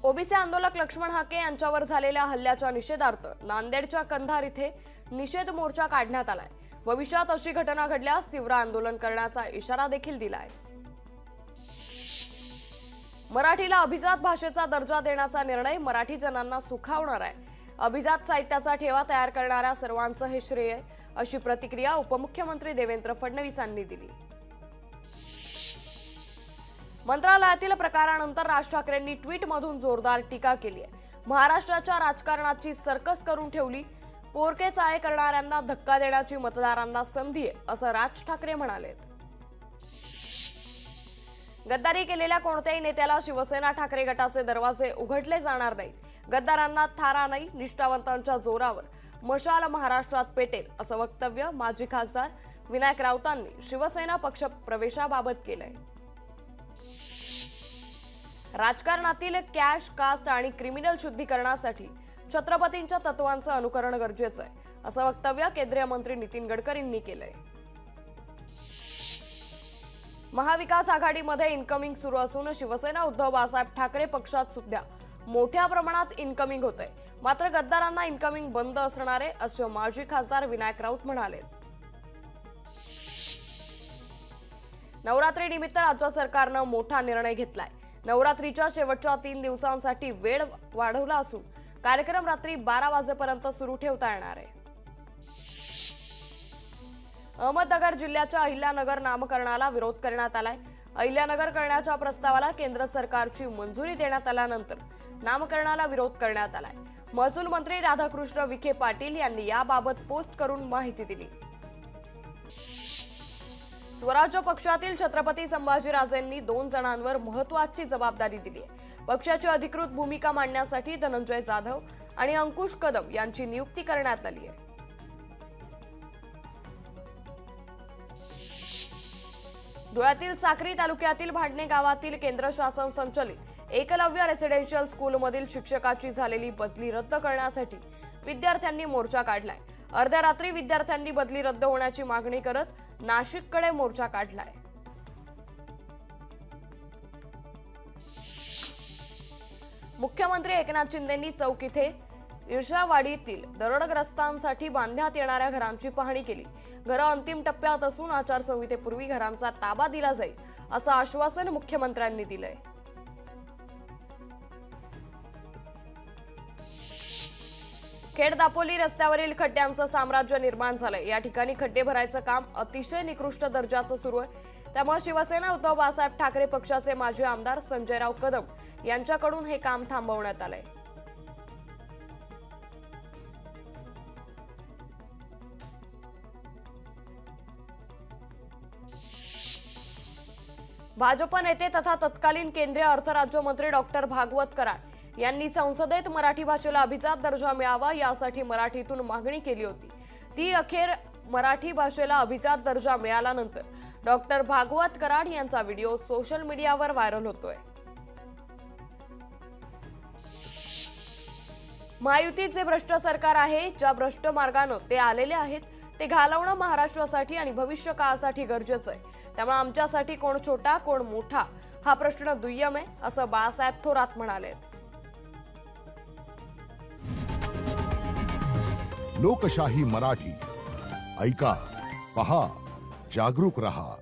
OBC आंदोलक लक्ष्मण हाके यांच्यावर झालेल्या हल्ल्याच्या निषेधार्थ नांदेडच्या कंधार इथे निषेध मोर्चा काढण्यात आलाय। भविष्यात अशी घटना घडल्यास तीव्र आंदोलन करण्याचा इशारा देखील दिलाय। मराठीला अभिजात भाषेचा दर्जा देण्याचा निर्णय मराठी जनांना सुखावणार आहे। अभिजात साहित्याचा ठेवा तयार करणाऱ्या सर्वांचं हे श्रेय, अशी प्रतिक्रिया उपमुख्यमंत्री देवेंद्र फडणवीस यांनी दिली। मंत्रालयातील प्रकारानंतर राज ठाकरेंनी ट्विटमधून जोरदार टीका केली आहे। महाराष्ट्राच्या राजकारणाची सर्कस करून ठेवली, पोरके चाळे करणाऱ्यांना धक्का देण्याची मतदारांना संधी आहे, असं राज ठाकरे म्हणालेत। गद्दारी केलेल्या कोणत्याही नेत्याला शिवसेना ठाकरे गटाचे दरवाजे उघडले जाणार नाहीत। गद्दारांना थारा नाही, निष्ठावंतांच्या जोरावर मशाल महाराष्ट्रात पेटेल, असं वक्तव्य माजी खासदार विनायक राऊतांनी शिवसेना पक्ष प्रवेशाबाबत केलंय। राजकारणातील कॅश, कास्ट आणि क्रिमिनल शुद्धीकरणासाठी छत्रपतींच्या तत्वांचं अनुकरण गरजेचं आहे, असं वक्तव्य केंद्रीय मंत्री नितीन गडकरींनी केलंय। महाविकास आघाडीमध्ये इनकमिंग सुरू असून शिवसेना उद्धव बाळासाहेब ठाकरे पक्षात सुद्धा मोठ्या प्रमाणात इनकमिंग होतंय। मात्र गद्दारांना इनकमिंग बंद असणार आहे, असं माजी खासदार विनायक राऊत म्हणाले। नवरात्री निमित्त राज्य सरकारनं मोठा निर्णय घेतलाय। नवरात्रीच्या शेवटच्या 3 दिवसांसाठी वेळ वाढवला असून कार्यक्रम रात्री 12 वाजेपर्यंत सुरू ठेवता येणार आहे। अहमदनगर जिल्ह्याच्या अहिल्यानगर नामकरणाला विरोध करण्यात आलाय। अहिल्यानगर करण्याच्या प्रस्तावाला केंद्र सरकारची मंजुरी देण्यात आल्यानंतर नामकरणाला विरोध करण्यात आलाय। महसूल मंत्री राधाकृष्ण विखे पाटील यांनी याबाबत पोस्ट करून माहिती दिली। स्वराज्य पक्षातील छत्रपती संभाजीराजेंनी 2 जणांवर महत्त्वाची जबाबदारी दिली आहे। पक्षाची अधिकृत भूमिका मांडण्यासाठी धनंजय जाधव आणि अंकुश कदम यांची नियुक्ती करण्यात आली आहे। धुळ्यातील साक्री तालुक्यातील भाडणे गावातील केंद्र शासन संचलित एकलव्य रेसिडेन्शियल स्कूलमधील शिक्षकाची झालेली बदली रद्द करण्यासाठी विद्यार्थ्यांनी मोर्चा काढलाय। अर्ध्या रात्री विद्यार्थ्यांनी बदली रद्द होण्याची मागणी करत नाशिककडे मोर्चा काढलाय। मुख्यमंत्री एकनाथ शिंदेंनी चौक इथे इर्षावाडीतील दरोडग्रस्तांसाठी बांधण्यात येणाऱ्या घरांची पाहणी केली। घरं अंतिम टप्प्यात असून आचारसंहितेपूर्वी घरांचा ताबा दिला जाईल, असं आश्वासन मुख्यमंत्र्यांनी दिलंय। खेड दापोली रस्त्यावरील खड्ड्यांचं साम्राज्य निर्माण झालंय। या ठिकाणी खड्डे भरायचं काम अतिशय निकृष्ट दर्जाचं सुरू आहे। त्यामुळे शिवसेना उद्धव बाळासाहेब ठाकरे पक्षाचे माजी आमदार संजयराव कदम यांच्याकडून हे काम थांबवण्यात आलंय। भाजप नेते तथा तत्कालीन केंद्रीय अर्थ राज्यमंत्री डॉक्टर भागवत कराड यांनी संसदेत मराठी भाषेला अभिजात दर्जा मिळावा यासाठी मराठीतून मागणी केली होती। ती अखेर मराठी भाषेला अभिजात दर्जा मिळाल्यानंतर डॉक्टर भागवत कराड यांचा व्हिडिओ सोशल मीडियावर व्हायरल होतोय। महायुतीचे भ्रष्ट सरकार आहे, ज्या भ्रष्ट मार्गाने ते आलेले आहेत ते घालवणं महाराष्ट्रासाठी आणि भविष्य काळासाठी गरजेचं आहे। त्यामुळे आमच्यासाठी कोण छोटा कोण मोठा हा प्रश्न दुय्यम आहे, असं बाळासाहेब थोरात म्हणाले। लोकशाही मराठी ऐका, पहा, जागरूक रहा।